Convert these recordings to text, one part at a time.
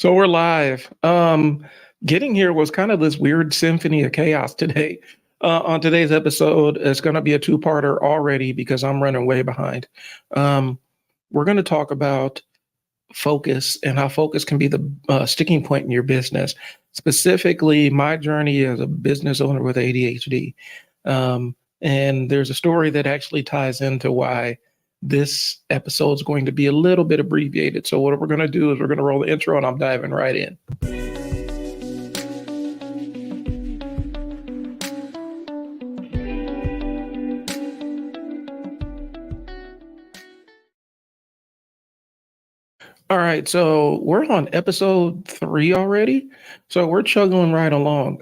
So we're live. Getting here was kind of this weird symphony of chaos today. On today's episode, it's going to be a two-parter already because I'm running way behind. We're going to talk about focus and how focus can be the sticking point in your business. Specifically, my journey as a business owner with ADHD. And there's a story that actually ties into why this episode is going to be a little bit abbreviated. So what we're going to do is we're going to roll the intro and I'm diving right in. All right, so we're on episode 3 already. So we're chugging right along.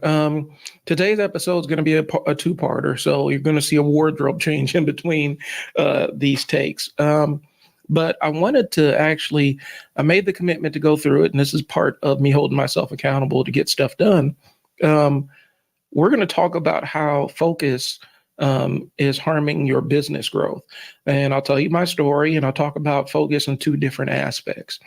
Today's episode is going to be a two-parter. So you're going to see a wardrobe change in between these takes. But I wanted to I made the commitment to go through it, and this is part of me holding myself accountable to get stuff done. We're going to talk about how focus is harming your business growth. And I'll tell you my story, and I'll talk about focus in two different aspects.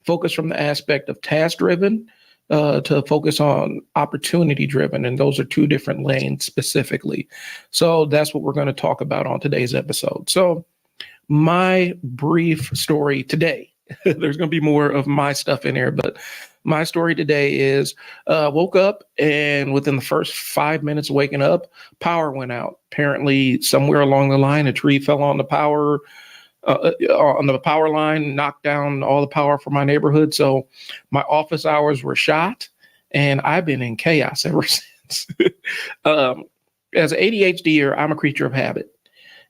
Focus from the aspect of task-driven to focus on opportunity-driven, and those are two different lanes specifically. So that's what we're going to talk about on today's episode. So my brief story today, there's going to be more of my stuff in here, but my story today is woke up and within the first 5 minutes of waking up, power went out. Apparently somewhere along the line, a tree fell on the power line, knocked down all the power for my neighborhood. So my office hours were shot and I've been in chaos ever since. As an ADHDer, I'm a creature of habit,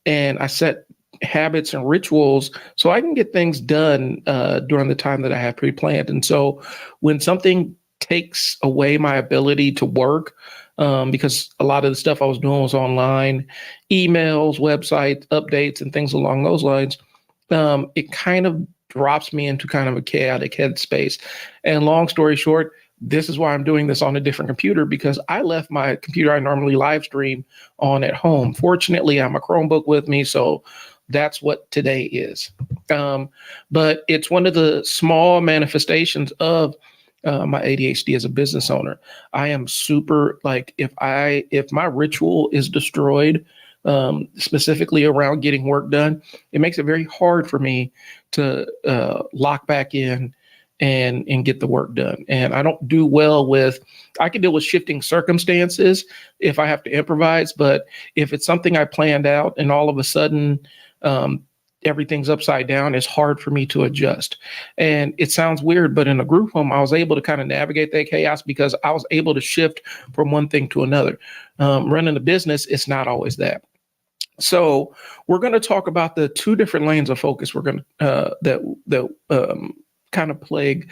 and I set habits and rituals so I can get things done during the time that I have pre-planned. And so when something takes away my ability to work, because a lot of the stuff I was doing was online, emails, websites, updates, and things along those lines, it kind of drops me into kind of a chaotic headspace. And long story short, this is why I'm doing this on a different computer, because I left my computer I normally live stream on at home. Fortunately, I have a Chromebook with me, so that's what today is. But it's one of the small manifestations of my ADHD as a business owner. I am super, like, if my ritual is destroyed, specifically around getting work done, it makes it very hard for me to lock back in and get the work done. And I don't do well I can deal with shifting circumstances if I have to improvise, but if it's something I planned out and all of a sudden everything's upside down, it's hard for me to adjust. And it sounds weird, but in a group home, I was able to kind of navigate that chaos because I was able to shift from one thing to another. Running a business, it's not always that. So we're going to talk about the two different lanes of focus we're going to that kind of plague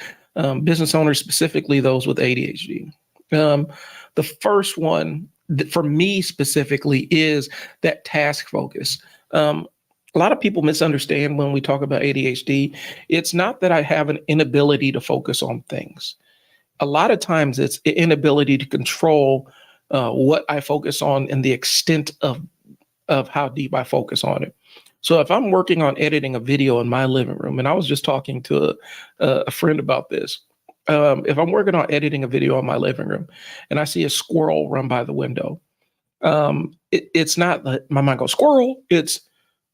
business owners, specifically those with ADHD. The first one for me specifically is that task focus. A lot of people misunderstand when we talk about ADHD. It's not that I have an inability to focus on things. A lot of times it's an inability to control what I focus on and the extent of how deep I focus on it. So if I'm working on editing a video in my living room, and I was just talking to a friend about this, if I'm working on editing a video in my living room and I see a squirrel run by the window, it's not that my mind goes, squirrel. It's,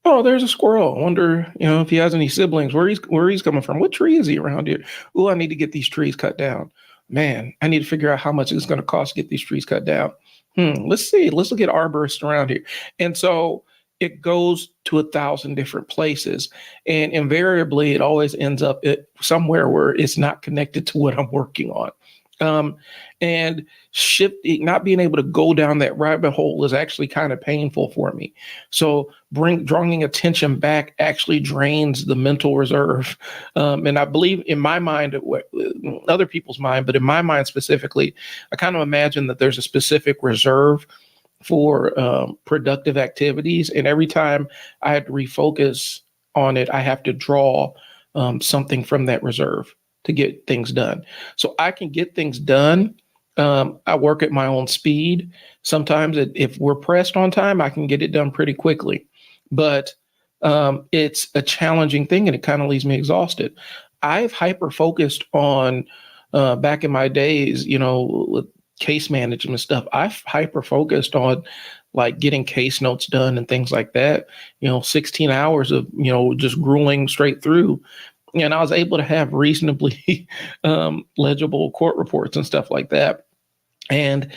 oh, there's a squirrel. I wonder, if he has any siblings, where he's coming from. What tree is he around here? Oh, I need to get these trees cut down. Man, I need to figure out how much it's going to cost to get these trees cut down. Let's see. Let's look at arborists around here. And so it goes to 1,000 different places. And invariably, it always ends up somewhere where it's not connected to what I'm working on. And shifting, not being able to go down that rabbit hole is actually kind of painful for me. So drawing attention back actually drains the mental reserve. And I believe in my mind, other people's mind, but in my mind specifically, I kind of imagine that there's a specific reserve for productive activities. And every time I have to refocus on it, I have to draw something from that reserve to get things done. So I can get things done. I work at my own speed. Sometimes if we're pressed on time, I can get it done pretty quickly. But it's a challenging thing and it kind of leaves me exhausted. I've hyper focused on back in my days, with case management stuff. I've hyper focused on like getting case notes done and things like that. 16 hours of just grueling straight through, and I was able to have reasonably legible court reports and stuff like that. And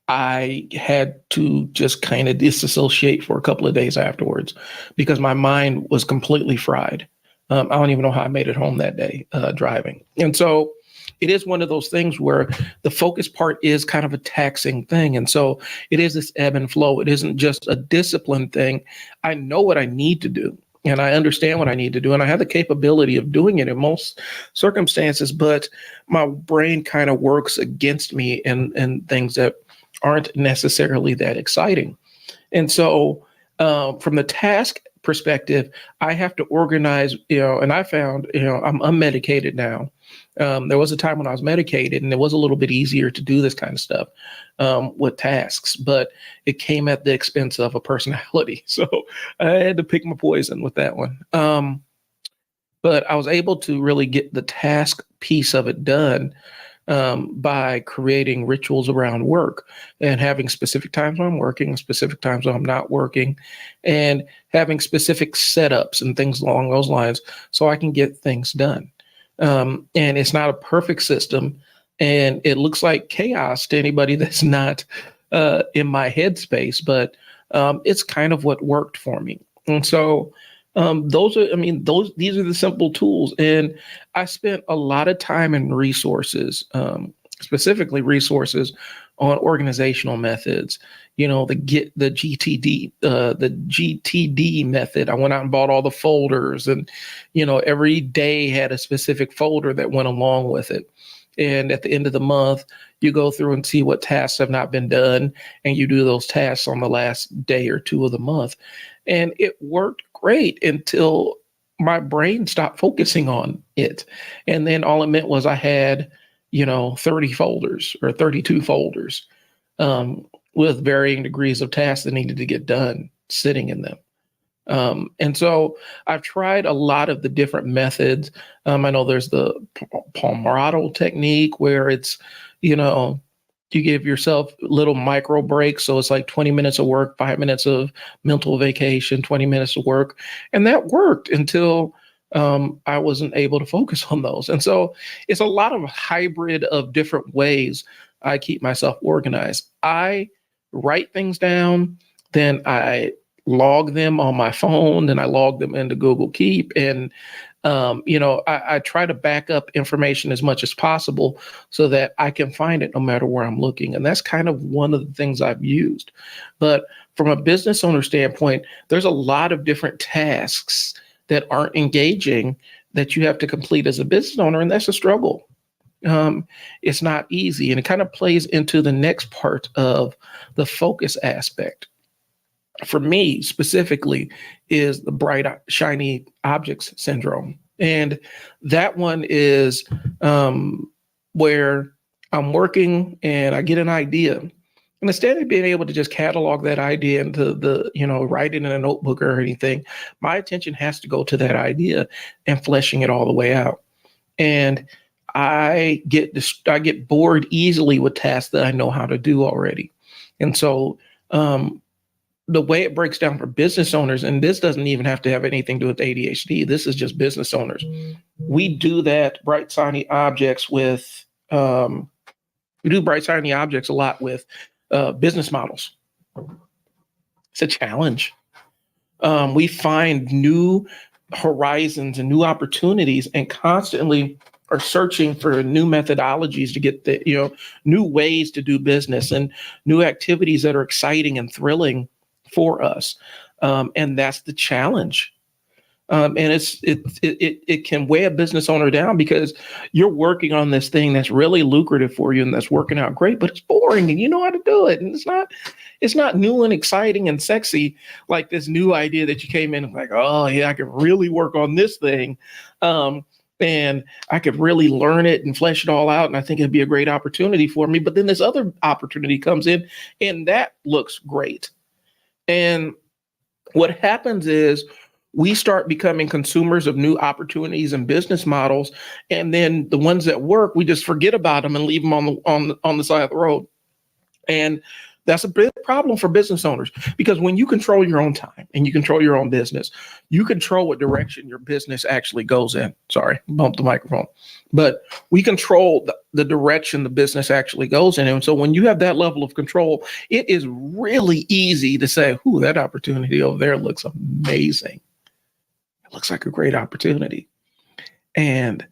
I had to just kind of disassociate for a couple of days afterwards because my mind was completely fried. I don't even know how I made it home that day driving. And so it is one of those things where the focus part is kind of a taxing thing. And so it is this ebb and flow. It isn't just a discipline thing. I know what I need to do and I understand what I need to do. And I have the capability of doing it in most circumstances, but my brain kind of works against me in things that aren't necessarily that exciting. And so from the task perspective, I have to organize, and I found, I'm unmedicated now. There was a time when I was medicated and it was a little bit easier to do this kind of stuff with tasks, but it came at the expense of a personality. So I had to pick my poison with that one. But I was able to really get the task piece of it done by creating rituals around work and having specific times when I'm working, specific times when I'm not working, and having specific setups and things along those lines so I can get things done. And it's not a perfect system, and it looks like chaos to anybody that's not in my headspace, but it's kind of what worked for me. And so these are the simple tools. And I spent a lot of time and resources, specifically resources on organizational methods, the GTD method. I went out and bought all the folders and, every day had a specific folder that went along with it. And at the end of the month, you go through and see what tasks have not been done, and you do those tasks on the last day or two of the month. And it worked great until my brain stopped focusing on it. And then all it meant was I had, 30 folders or 32 folders with varying degrees of tasks that needed to get done sitting in them. And so I've tried a lot of the different methods. I know there's the Pomodoro technique where it's, you give yourself little micro breaks. So it's like 20 minutes of work, 5 minutes of mental vacation, 20 minutes of work. And that worked until I wasn't able to focus on those. And so it's a lot of hybrid of different ways I keep myself organized. I write things down, then I log them on my phone, and I log them into Google Keep. And, I try to back up information as much as possible so that I can find it no matter where I'm looking. And that's kind of one of the things I've used. But from a business owner standpoint, there's a lot of different tasks that aren't engaging that you have to complete as a business owner. And that's a struggle. It's not easy. And it kind of plays into the next part of the focus aspect. For me specifically is the bright, shiny objects syndrome. And that one is where I'm working and I get an idea. And instead of being able to just catalog that idea into write it in a notebook or anything, my attention has to go to that idea and fleshing it all the way out. And I get bored easily with tasks that I know how to do already. And so the way it breaks down for business owners, and this doesn't even have to have anything to do with ADHD, this is just business owners. We do that bright, shiny objects with, we do bright, shiny objects a lot with business models. It's a challenge. We find new horizons and new opportunities and constantly are searching for new methodologies to get the, new ways to do business and new activities that are exciting and thrilling for us. And that's the challenge. And it can weigh a business owner down because you're working on this thing that's really lucrative for you and that's working out great, but it's boring and you know how to do it. And it's not new and exciting and sexy like this new idea that you came in and like, oh yeah, I could really work on this thing. And I could really learn it and flesh it all out. And I think it'd be a great opportunity for me. But then this other opportunity comes in and that looks great. And what happens is we start becoming consumers of new opportunities and business models, and then the ones that work, we just forget about them and leave them on the side of the road. And that's a big problem for business owners, because when you control your own time and you control your own business, you control what direction your business actually goes in. Sorry, bumped the microphone. But we control the direction the business actually goes in. And so when you have that level of control, it is really easy to say, "Ooh, that opportunity over there looks amazing. It looks like a great opportunity." And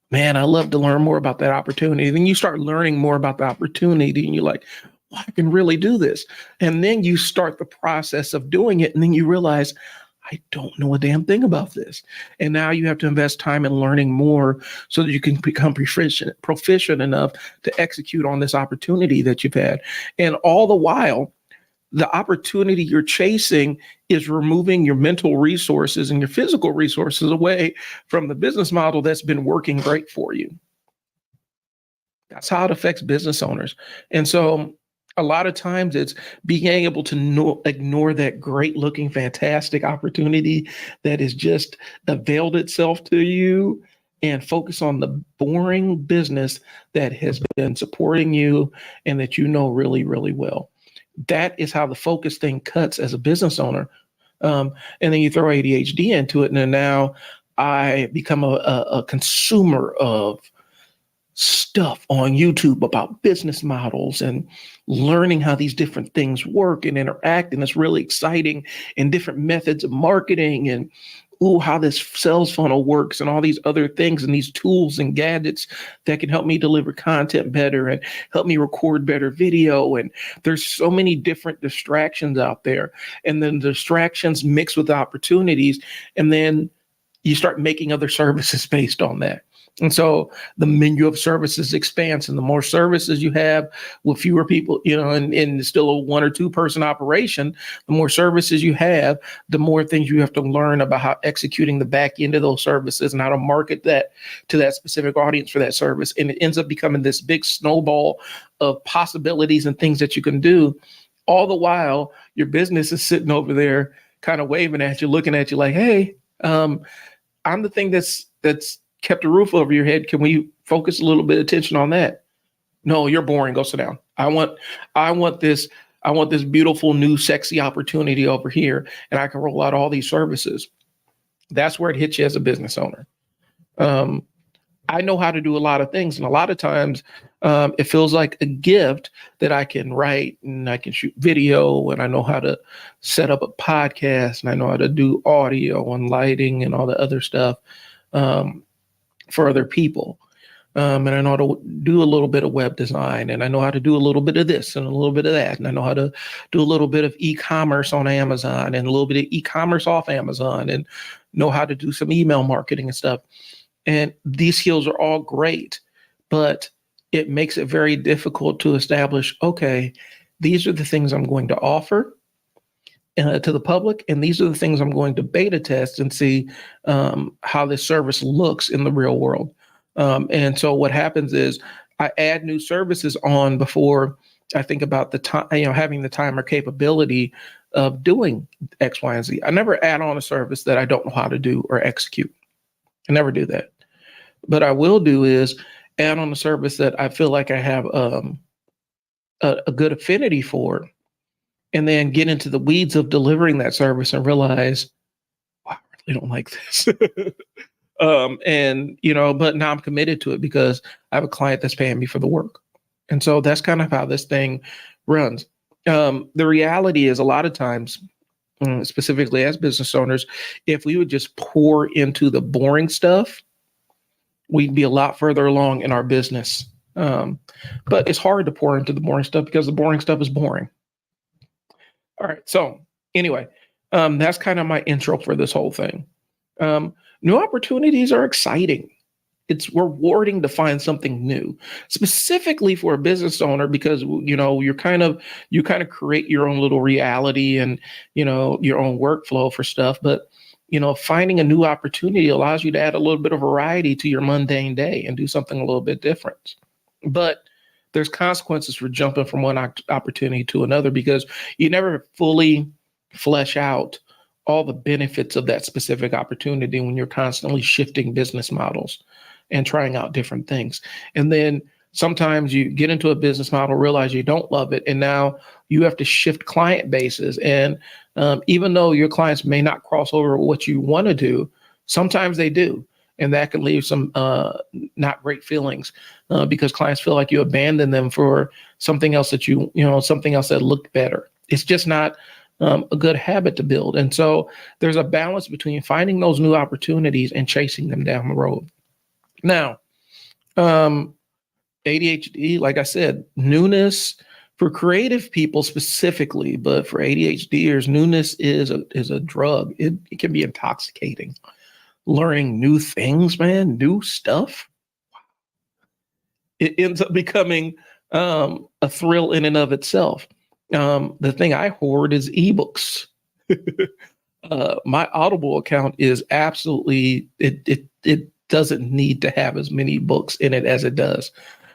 man, I love to learn more about that opportunity. Then you start learning more about the opportunity and you're like, I can really do this. And then you start the process of doing it. And then you realize, I don't know a damn thing about this. And now you have to invest time in learning more so that you can become proficient enough to execute on this opportunity that you've had. And all the while, the opportunity you're chasing is removing your mental resources and your physical resources away from the business model that's been working great for you. That's how it affects business owners. And so a lot of times it's being able to ignore that great looking, fantastic opportunity that has just availed itself to you and focus on the boring business that has been supporting you and that you know really, really well. That is how the focus thing cuts as a business owner. And then you throw ADHD into it. And then now I become a consumer of stuff on YouTube about business models and learning how these different things work and interact. And it's really exciting, and different methods of marketing and how this sales funnel works and all these other things and these tools and gadgets that can help me deliver content better and help me record better video. And there's so many different distractions out there, and then distractions mix with opportunities. And then you start making other services based on that. And so the menu of services expands, and the more services you have with fewer people, and still a 1 or 2 person operation, the more services you have, the more things you have to learn about how executing the back end of those services and how to market that to that specific audience for that service. And it ends up becoming this big snowball of possibilities and things that you can do. All the while, your business is sitting over there kind of waving at you, looking at you like, hey, I'm the thing that's kept a roof over your head. Can we focus a little bit of attention on that? No, you're boring. Go sit down. I want this beautiful new sexy opportunity over here, and I can roll out all these services. That's where it hits you as a business owner. I know how to do a lot of things, and a lot of times it feels like a gift that I can write and I can shoot video, and I know how to set up a podcast, and I know how to do audio and lighting and all the other stuff for other people. And I know how to do a little bit of web design, and I know how to do a little bit of this and a little bit of that. And I know how to do a little bit of e-commerce on Amazon and a little bit of e-commerce off Amazon, and know how to do some email marketing and stuff. And these skills are all great, but it makes it very difficult to establish, okay, these are the things I'm going to offer to the public, and these are the things I'm going to beta test and see how this service looks in the real world. And so what happens is I add new services on before I think about the time, having the time or capability of doing X, Y, and Z. I never add on a service that I don't know how to do or execute. I never do that. But I will do is add on a service that I feel like I have a good affinity for, and then get into the weeds of delivering that service and realize, wow, I really don't like this. But now I'm committed to it because I have a client that's paying me for the work. And so that's kind of how this thing runs. The reality is a lot of times, specifically as business owners, if we would just pour into the boring stuff, we'd be a lot further along in our business. But it's hard to pour into the boring stuff because the boring stuff is boring. All right. So anyway, that's kind of my intro for this whole thing. New opportunities are exciting. It's rewarding to find something new, specifically for a business owner, because, you kind of create your own little reality and, your own workflow for stuff. But, finding a new opportunity allows you to add a little bit of variety to your mundane day and do something a little bit different. But there's consequences for jumping from one opportunity to another, because you never fully flesh out all the benefits of that specific opportunity when you're constantly shifting business models and trying out different things. And then sometimes you get into a business model, realize you don't love it, and now you have to shift client bases. And even though your clients may not cross over what you want to do, sometimes they do. And that can leave some not great feelings because clients feel like you abandon them for something else that something else that looked better. It's just not a good habit to build. And so there's a balance between finding those new opportunities and chasing them down the road. Now, ADHD, like I said, newness for creative people specifically, but for ADHDers, newness is a drug. It can be intoxicating. Learning new things, man, new stuff. It ends up becoming a thrill in and of itself. The thing I hoard is ebooks. My Audible account is absolutely it doesn't need to have as many books in it as it does,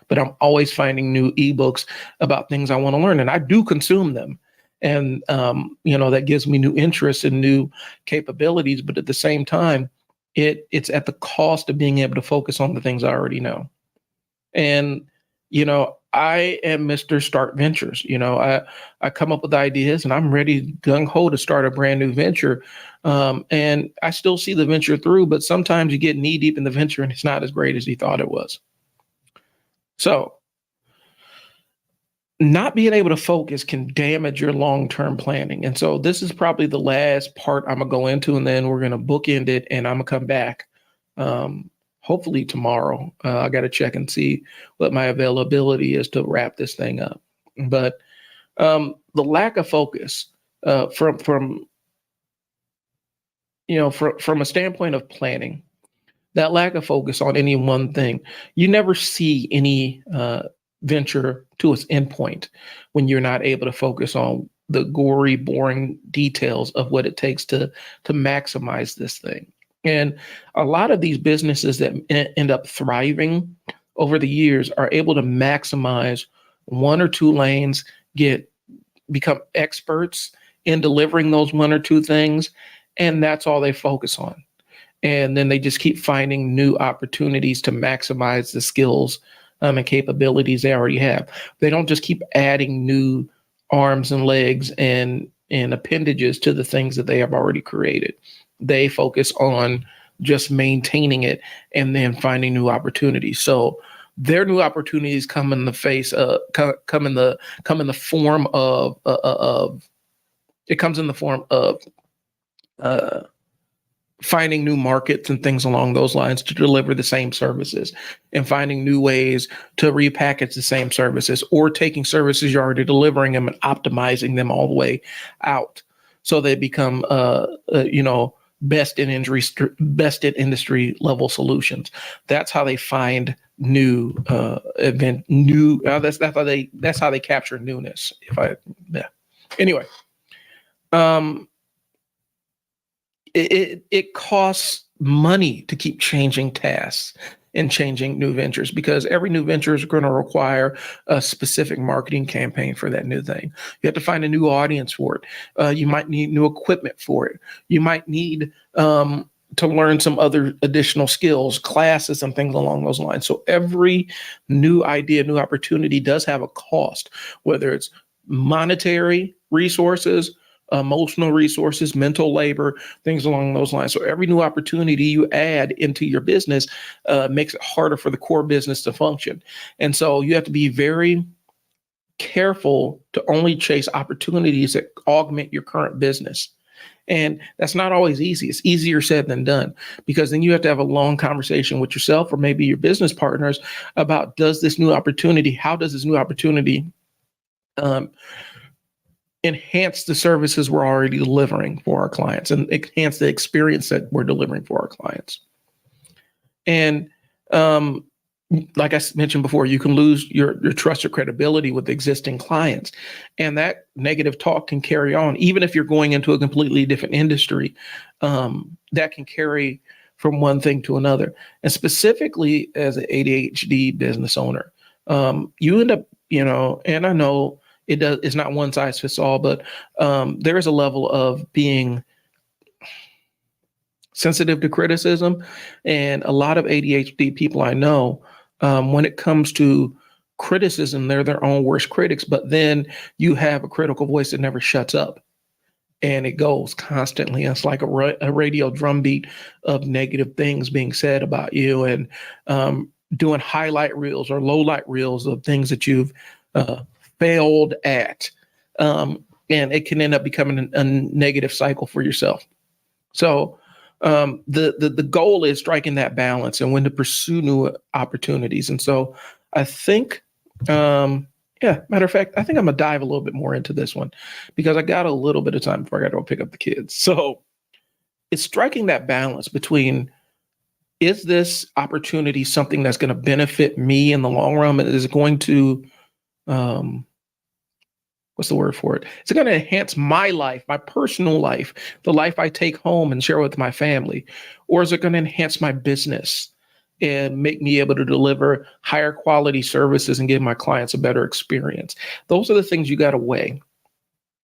but I'm always finding new ebooks about things I want to learn, and I do consume them. And that gives me new interests and new capabilities, but at the same time, it's at the cost of being able to focus on the things I already know. And I am Mr. Start Ventures. I come up with ideas and I'm ready gung ho to start a brand new venture. And I still see the venture through, but sometimes you get knee deep in the venture and it's not as great as you thought it was. So not being able to focus can damage your long-term planning. And so this is probably the last part I'm gonna go into, and then we're gonna bookend it and I'm gonna come back. Hopefully tomorrow. I got to check and see what my availability is to wrap this thing up. But the lack of focus from a standpoint of planning, that lack of focus on any one thing, you never see any venture to its endpoint when you're not able to focus on the gory, boring details of what it takes to maximize this thing. And a lot of these businesses that end up thriving over the years are able to maximize one or two lanes, become experts in delivering those one or two things, and that's all they focus on. And then they just keep finding new opportunities to maximize the skills and capabilities they already have. They don't just keep adding new arms and legs and appendages to the things that they have already created. They focus on just maintaining it and then finding new opportunities. So their new opportunities come in the form of finding new markets and things along those lines to deliver the same services, and finding new ways to repackage the same services, or taking services you're already delivering them and optimizing them all the way out so they become best in industry level solutions. That's how they find that's how they capture newness. Anyway, it costs money to keep changing tasks and changing new ventures, because every new venture is going to require a specific marketing campaign for that new thing. You have to find a new audience for it. You might need new equipment for it. You might need to learn some other additional skills, classes, and things along those lines. So every new idea, new opportunity does have a cost, whether it's monetary resources, emotional resources, mental labor, things along those lines. So every new opportunity you add into your business makes it harder for the core business to function. And so you have to be very careful to only chase opportunities that augment your current business. And that's not always easy. It's easier said than done, because then you have to have a long conversation with yourself or maybe your business partners about how does this new opportunity enhance the services we're already delivering for our clients and enhance the experience that we're delivering for our clients. And like I mentioned before, you can lose your trust or credibility with existing clients. And that negative talk can carry on, even if you're going into a completely different industry, that can carry from one thing to another. And specifically as an ADHD business owner, you end up, and I know it's not one size fits all, but there is a level of being sensitive to criticism. And a lot of ADHD people I know, when it comes to criticism, they're their own worst critics. But then you have a critical voice that never shuts up, and it goes constantly. It's like a radio drumbeat of negative things being said about you, and doing highlight reels or low light reels of things that you've failed at. And it can end up becoming a negative cycle for yourself. So the goal is striking that balance and when to pursue new opportunities. And so I think, matter of fact, I think I'm gonna dive a little bit more into this one because I got a little bit of time before I got to go pick up the kids. So it's striking that balance between, is this opportunity something that's going to benefit me in the long run? Is it going to, what's the word for it? Is it going to enhance my life, my personal life, the life I take home and share with my family? Or is it going to enhance my business and make me able to deliver higher quality services and give my clients a better experience? Those are the things you got to weigh.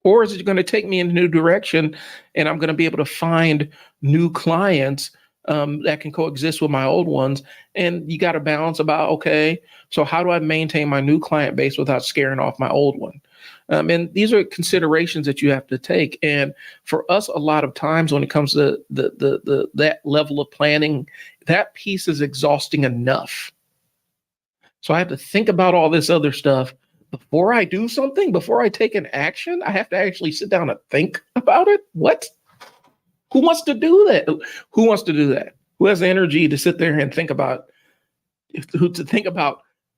Or is it going to take me in a new direction and I'm going to be able to find new clients that can coexist with my old ones? And you got to balance about, okay, so how do I maintain my new client base without scaring off my old one? And these are considerations that you have to take. And for us, a lot of times when it comes to that level of planning, that piece is exhausting enough. So I have to think about all this other stuff before I do something, before I take an action. I have to actually sit down and think about it. What? Who wants to do that? Who wants to do that? Who has the energy to sit there and think about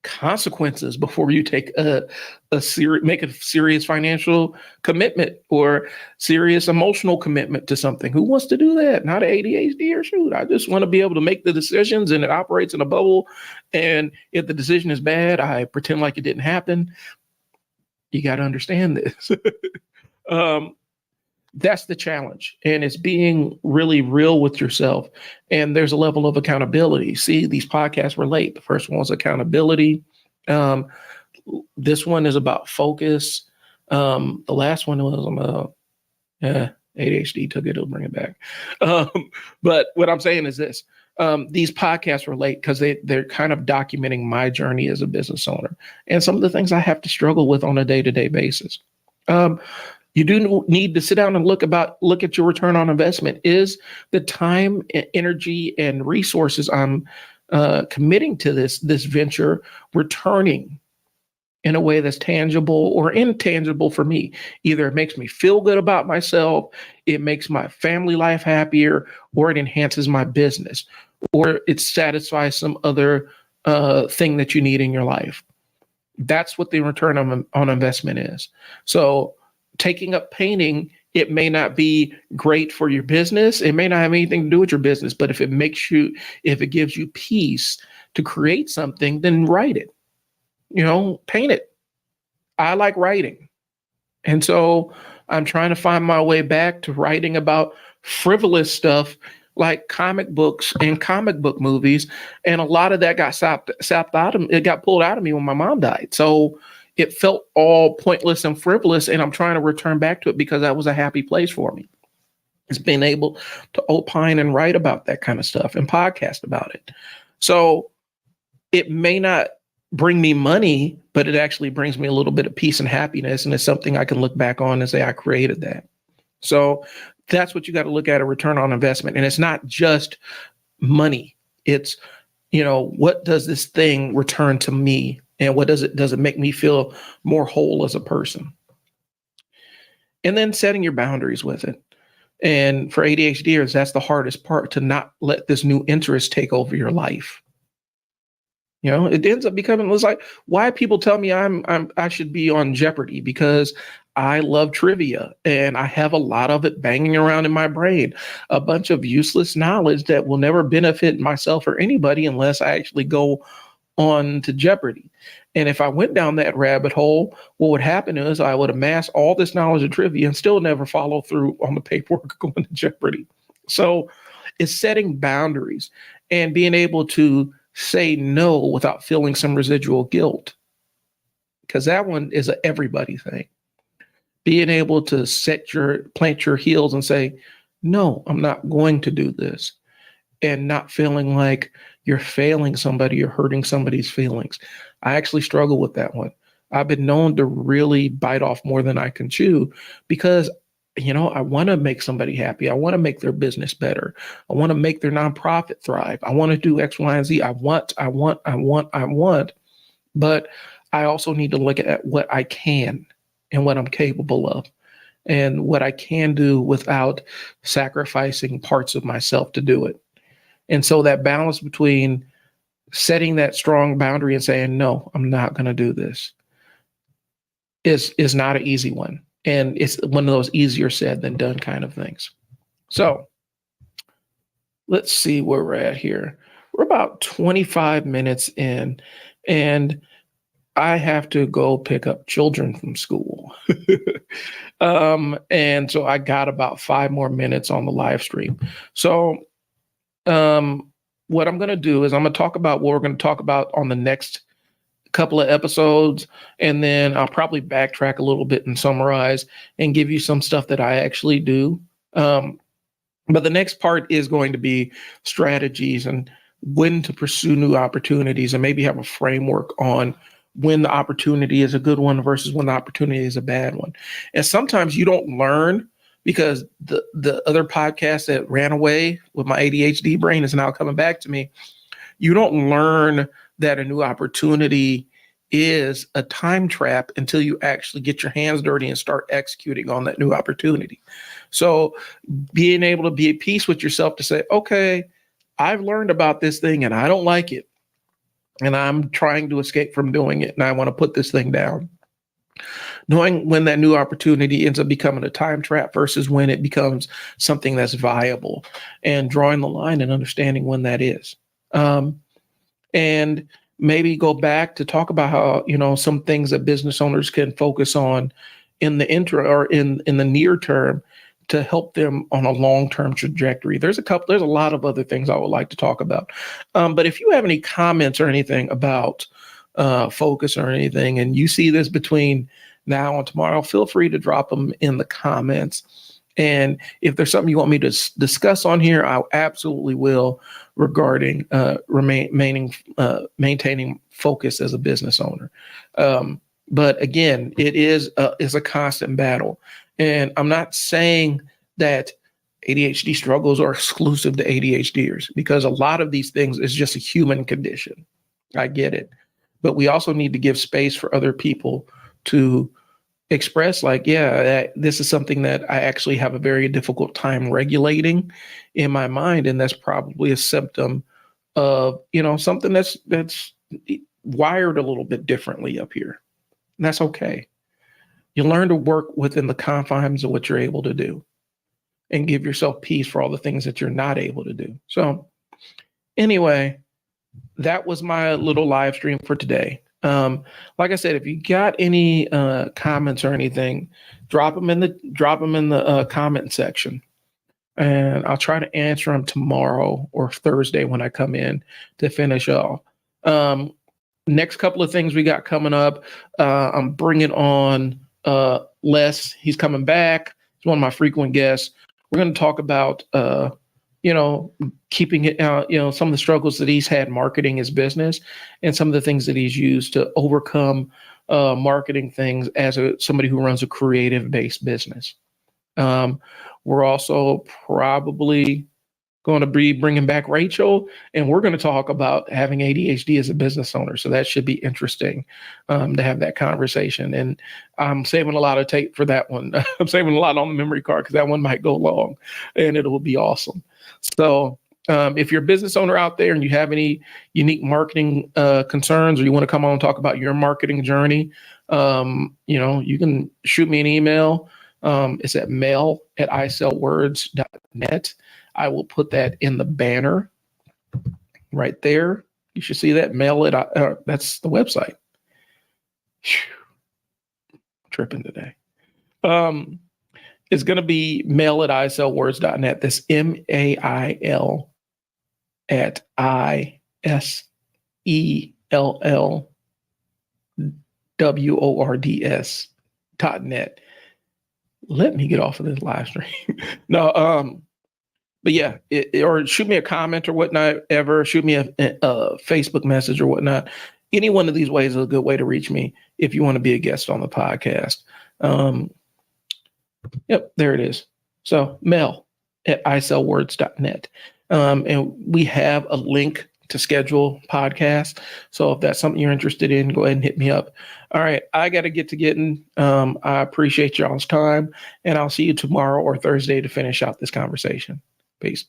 consequences before you take make a serious financial commitment or serious emotional commitment to something? Who wants to do that? Not an ADHD or shoot. I just want to be able to make the decisions, and it operates in a bubble. And if the decision is bad, I pretend like it didn't happen. You got to understand this. That's the challenge. And it's being really real with yourself. And there's a level of accountability. See, these podcasts relate. The first one was accountability. This one is about focus. The last one was ADHD took it, it'll bring it back. But what I'm saying is this. These podcasts relate because they're kind of documenting my journey as a business owner and some of the things I have to struggle with on a day-to-day basis. You do need to sit down and look at your return on investment. Is the time, energy, and resources I'm committing to this venture returning in a way that's tangible or intangible for me? Either it makes me feel good about myself, it makes my family life happier, or it enhances my business, or it satisfies some other thing that you need in your life. That's what the return on investment is. So taking up painting, it may not be great for your business. It may not have anything to do with your business, but if it gives you peace to create something, then write it, paint it. I like writing. And so I'm trying to find my way back to writing about frivolous stuff like comic books and comic book movies. And a lot of that got sapped out of me. It got pulled out of me when my mom died. So it felt all pointless and frivolous, and I'm trying to return back to it because that was a happy place for me. It's being able to opine and write about that kind of stuff and podcast about it. So it may not bring me money, but it actually brings me a little bit of peace and happiness, and it's something I can look back on and say, I created that. So that's what you got to look at, a return on investment. And it's not just money. It's, what does this thing return to me? And what does it make me feel more whole as a person? And then setting your boundaries with it. And for ADHDers, that's the hardest part, to not let this new interest take over your life. It ends up becoming, it's like, why people tell me I should be on Jeopardy, because I love trivia and I have a lot of it banging around in my brain, a bunch of useless knowledge that will never benefit myself or anybody unless I actually go on to Jeopardy. And if I went down that rabbit hole, what would happen is I would amass all this knowledge of trivia and still never follow through on the paperwork going to Jeopardy. So it's setting boundaries and being able to say no without feeling some residual guilt, because that one is an everybody thing. Being able to plant your heels and say, no, I'm not going to do this, and not feeling like you're failing somebody or hurting somebody's feelings. I actually struggle with that one. I've been known to really bite off more than I can chew because, I want to make somebody happy. I want to make their business better. I want to make their nonprofit thrive. I want to do X, Y, and Z. I want. But I also need to look at what I can and what I'm capable of and what I can do without sacrificing parts of myself to do it. And so that balance between setting that strong boundary and saying, no, I'm not going to do this is not an easy one. And it's one of those easier said than done kind of things. So let's see where we're at here. We're about 25 minutes in, and I have to go pick up children from school. And so I got about 5 more minutes on the live stream. So what I'm going to do is I'm going to talk about what we're going to talk about on the next couple of episodes, and then I'll probably backtrack a little bit and summarize and give you some stuff that I actually do. But the next part is going to be strategies and when to pursue new opportunities, and maybe have a framework on when the opportunity is a good one versus when the opportunity is a bad one. And sometimes you don't learn because the other podcast that ran away with my ADHD brain is now coming back to me. You don't learn that a new opportunity is a time trap until you actually get your hands dirty and start executing on that new opportunity. So being able to be at peace with yourself to say, okay, I've learned about this thing and I don't like it, and I'm trying to escape from doing it, and I want to put this thing down. Knowing when that new opportunity ends up becoming a time trap versus when it becomes something that's viable, and drawing the line and understanding when that is. And maybe go back to talk about how, some things that business owners can focus on in the in the near term to help them on a long-term trajectory. There's a lot of other things I would like to talk about. But if you have any comments or anything about focus or anything, and you see this between now and tomorrow, feel free to drop them in the comments. And if there's something you want me to discuss on here, I absolutely will, regarding maintaining focus as a business owner. But again, is a constant battle. And I'm not saying that ADHD struggles are exclusive to ADHDers, because a lot of these things is just a human condition. I get it. But we also need to give space for other people to express, like, yeah, this is something that I actually have a very difficult time regulating in my mind. And that's probably a symptom of, something that's wired a little bit differently up here. And that's okay. You learn to work within the confines of what you're able to do and give yourself peace for all the things that you're not able to do. So anyway, that was my little live stream for today. Like I said, if you got any comments or anything, drop them in the comment section, and I'll try to answer them tomorrow or Thursday when I come in to finish off. Next couple of things we got coming up, I'm bringing on Les. He's coming back. He's one of my frequent guests. We're going to talk about keeping it, some of the struggles that he's had marketing his business, and some of the things that he's used to overcome marketing things as somebody who runs a creative-based business. We're also probably going to be bringing back Rachel, and we're going to talk about having ADHD as a business owner. So that should be interesting to have that conversation. And I'm saving a lot of tape for that one. I'm saving a lot on the memory card because that one might go long, and it will be awesome. So if you're a business owner out there and you have any unique marketing concerns, or you want to come on and talk about your marketing journey, you can shoot me an email. It's at mail@isellwords.net. I will put that in the banner right there. You should see that. That's the website. Tripping today. It's going to be mail@isellwords.net. That's mail@isellwords.net. Let me get off of this live stream. No, but yeah, or shoot me a comment or whatnot, ever shoot me a Facebook message or whatnot. Any one of these ways is a good way to reach me if you want to be a guest on the podcast. Yep, there it is. So Mel at isellwords.net. And we have a link to schedule podcasts. So if that's something you're interested in, go ahead and hit me up. All right, I got to get to getting. I appreciate y'all's time, and I'll see you tomorrow or Thursday to finish out this conversation. Peace.